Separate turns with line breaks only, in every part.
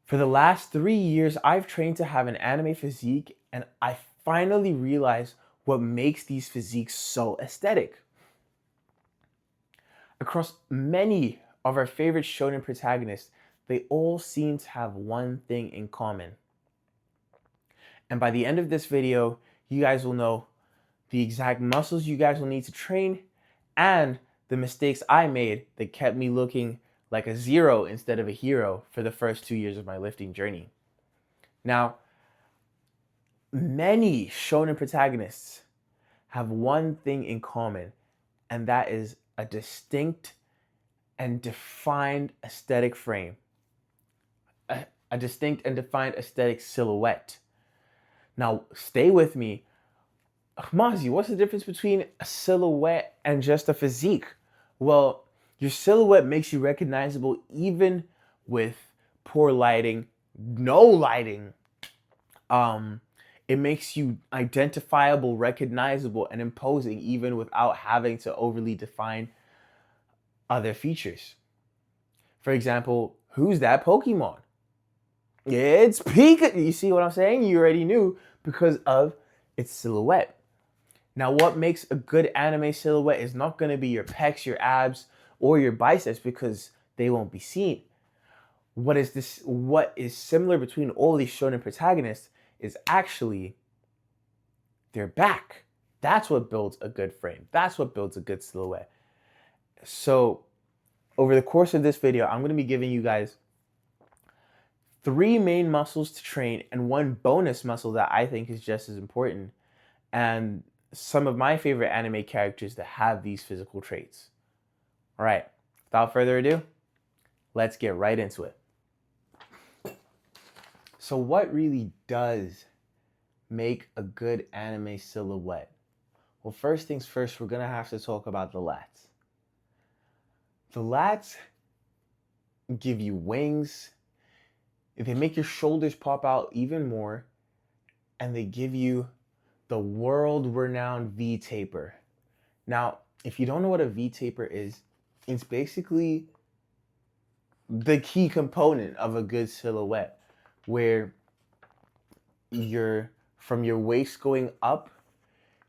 For the last 3 years, I've trained to have an anime physique, and I finally realized what makes these physiques so aesthetic. Across many of our favorite shonen protagonists, they all seem to have one thing in common. And by the end of this video, you guys will know the exact muscles you guys will need to train and the mistakes I made that kept me looking like a zero instead of a hero for the first 2 years of my lifting journey. Now, many shonen protagonists have one thing in common, and that is a distinct and defined aesthetic frame, a distinct and defined aesthetic silhouette. Now, stay with me. Mazi, what's the difference between a silhouette and just a physique? Well, your silhouette makes you recognizable even with poor lighting, no lighting. It makes you identifiable, recognizable, and imposing even without having to overly define other features. For example, who's that Pokemon? It's Pikachu. You see what I'm saying? You already knew because of its silhouette. Now, what makes a good anime silhouette is not going to be your pecs, your abs, or your biceps because they won't be seen. What is similar between all these shonen protagonists is actually their back. That's what builds a good frame. That's what builds a good silhouette. So, over the course of this video, I'm going to be giving you guys 3 main muscles to train and 1 bonus muscle that I think is just as important, and some of my favorite anime characters that have these physical traits. All right, without further ado, let's get right into it. So what really does make a good anime silhouette? Well, first things first, we're gonna have to talk about the lats. The lats give you wings, they make your shoulders pop out even more, and they give you the world-renowned V-taper. Now, if you don't know what a V-taper is, it's basically the key component of a good silhouette, where from your waist going up,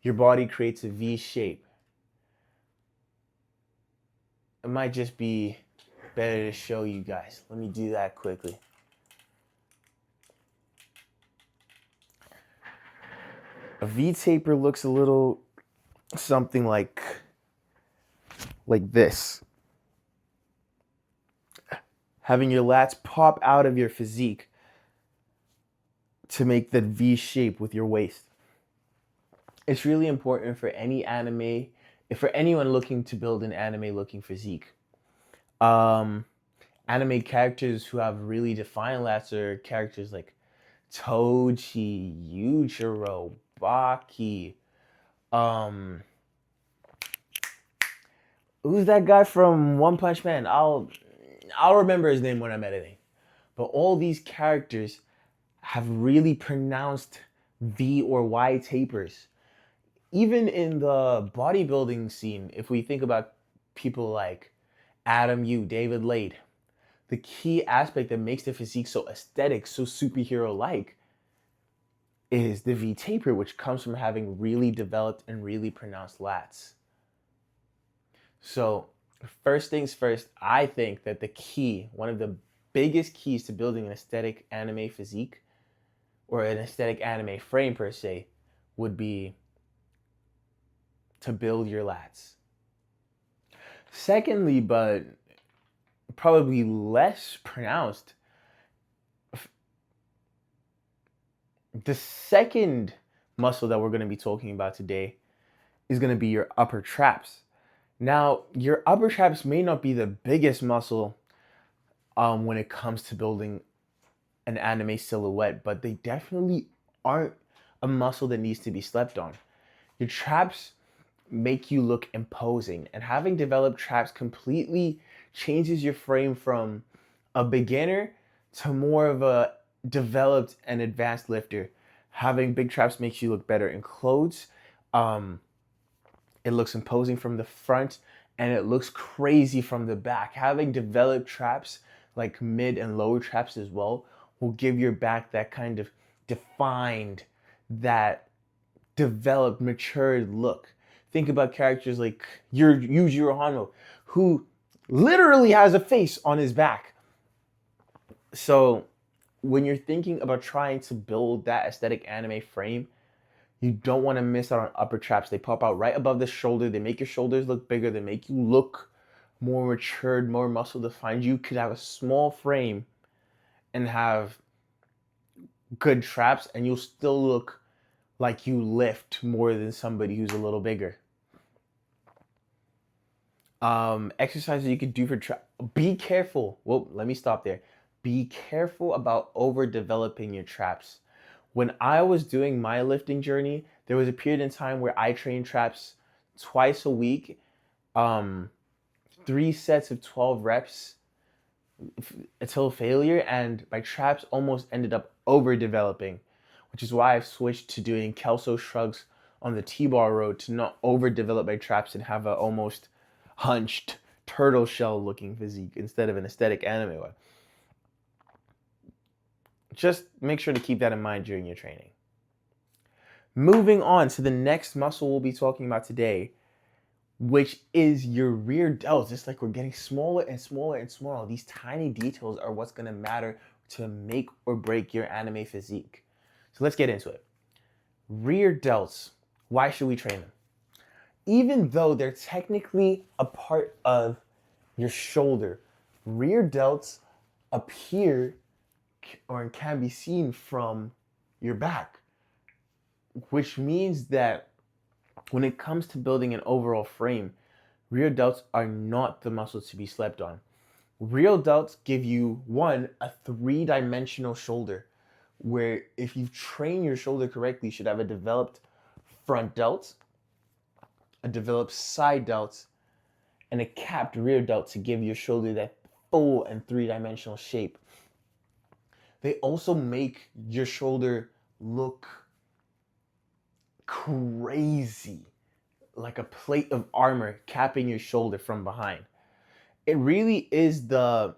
your body creates a V shape. It might just be better to show you guys. Let me do that quickly. A V-taper looks a little something like this. Having your lats pop out of your physique to make that V shape with your waist. It's really important for any anime, for anyone looking to build an anime-looking physique. Anime characters who have really defined lats are characters like Toji, Yujiro, Baki. Who's that guy from One Punch Man? I'll remember his name when I'm editing. But all these characters have really pronounced V or Y tapers. Even in the bodybuilding scene, if we think about people like Adam Yu, David Lade, the key aspect that makes the physique so aesthetic, so superhero-like, is the V taper, which comes from having really developed and really pronounced lats. So, first things first, I think that the key, one of the biggest keys to building an aesthetic anime physique, or an aesthetic anime frame per se, would be to build your lats. Secondly, but probably less pronounced, the second muscle that we're going to be talking about today is going to be your upper traps. Now, your upper traps may not be the biggest muscle when it comes to building an anime silhouette, but they definitely aren't a muscle that needs to be slept on. Your traps make you look imposing, and having developed traps completely changes your frame from a beginner to more of a developed and advanced lifter. Having big traps makes you look better in clothes. It looks imposing from the front, and it looks crazy from the back. Having developed traps, like mid and lower traps as well, will give your back that kind of defined, that developed, matured look. Think about characters like Yujiro Hano, who literally has a face on his back. So when you're thinking about trying to build that aesthetic anime frame, you don't want to miss out on upper traps. They pop out right above the shoulder. They make your shoulders look bigger. They make you look more matured, more muscle defined. You could have a small frame and have good traps, and you'll still look like you lift more than somebody who's a little bigger. Exercises you could do for trap. Be careful. Well, let me stop there. Be careful about overdeveloping your traps. When I was doing my lifting journey, there was a period in time where I trained traps twice a week, 3 sets of 12 reps until failure, and my traps almost ended up overdeveloping, which is why I've switched to doing Kelso shrugs on the T-bar road to not overdevelop my traps and have a almost hunched turtle shell looking physique instead of an aesthetic anime one. Just make sure to keep that in mind during your training. Moving on to the next muscle we'll be talking about today, which is your rear delts. It's like we're getting smaller and smaller and smaller. These tiny details are what's going to matter to make or break your anime physique. So let's get into it. Rear delts. Why should we train them? Even though they're technically a part of your shoulder, rear delts appear or can be seen from your back, which means that when it comes to building an overall frame, rear delts are not the muscles to be slept on. Rear delts give you, one, a 3-dimensional shoulder, where if you train your shoulder correctly, you should have a developed front delt, a developed side delt, and a capped rear delt to give your shoulder that full and 3-dimensional shape. They also make your shoulder look crazy, like a plate of armor capping your shoulder from behind. It really is the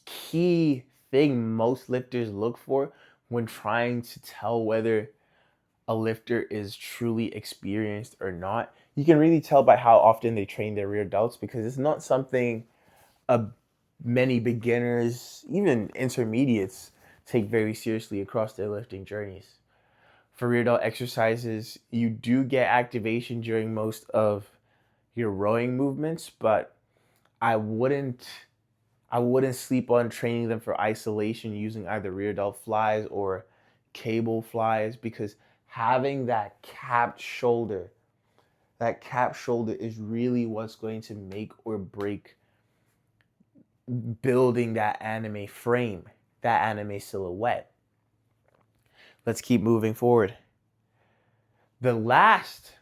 key thing most lifters look for when trying to tell whether a lifter is truly experienced or not. You can really tell by how often they train their rear delts, because it's not something many beginners, even intermediates, take very seriously across their lifting journeys. For rear delt exercises, you do get activation during most of your rowing movements, but I wouldn't sleep on training them for isolation using either rear delt flies or cable flies, because having that capped shoulder is really what's going to make or break building that anime frame, that anime silhouette. Let's keep moving forward. The last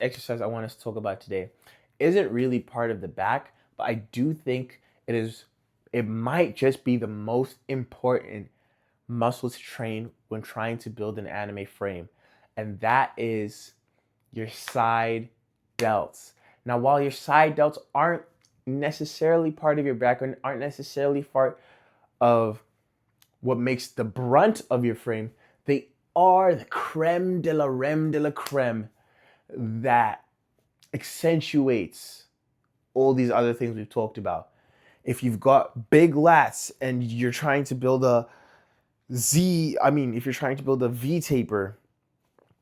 exercise I want us to talk about today isn't really part of the back, but I do think it might just be the most important muscle to train when trying to build an anime frame, and that is your side delts. Now, while your side delts aren't necessarily part of your back, or aren't necessarily part of what makes the brunt of your frame, they are the creme de la creme that accentuates all these other things we've talked about. If you've got big lats and you're trying to build if you're trying to build a V taper,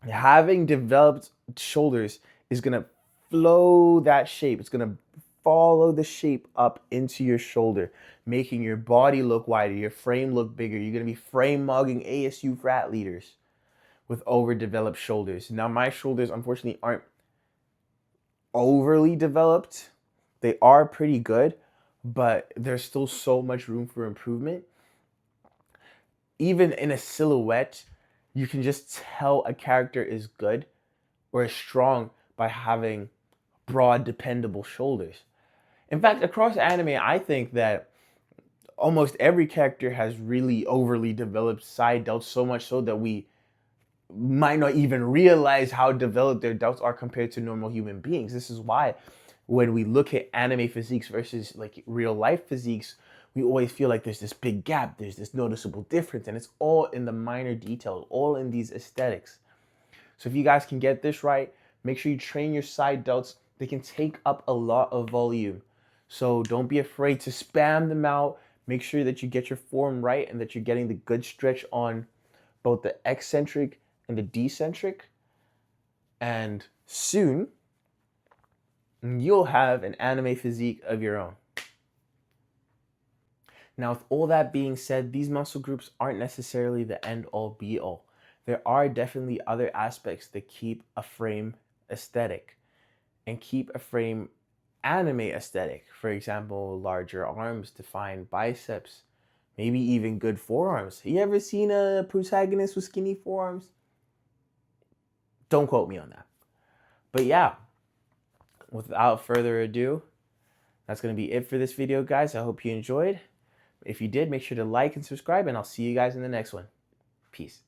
having developed shoulders is going to flow that shape. It's going to follow the shape up into your shoulder, making your body look wider, your frame look bigger. You're going to be frame mugging ASU frat leaders with overdeveloped shoulders. Now, my shoulders, unfortunately, aren't overly developed. They are pretty good, but there's still so much room for improvement. Even in a silhouette, you can just tell a character is good or is strong by having broad, dependable shoulders. In fact, across anime, I think that almost every character has really overly developed side delts, so much so that we might not even realize how developed their delts are compared to normal human beings. This is why when we look at anime physiques versus like real life physiques, we always feel like there's this big gap, there's this noticeable difference, and it's all in the minor details, all in these aesthetics. So if you guys can get this right, make sure you train your side delts. They can take up a lot of volume. So don't be afraid to spam them out. Make sure that you get your form right and that you're getting the good stretch on both the eccentric and the decentric. And soon, you'll have an anime physique of your own. Now, with all that being said, these muscle groups aren't necessarily the end all be all. There are definitely other aspects that keep a frame aesthetic and keep a frame anime aesthetic. For example, larger arms, defined biceps, maybe even good forearms. You ever seen a protagonist with skinny forearms? Don't quote me on that. But yeah, without further ado, that's going to be it for this video, guys. I hope you enjoyed. If you did, make sure to like and subscribe, and I'll see you guys in the next one. Peace.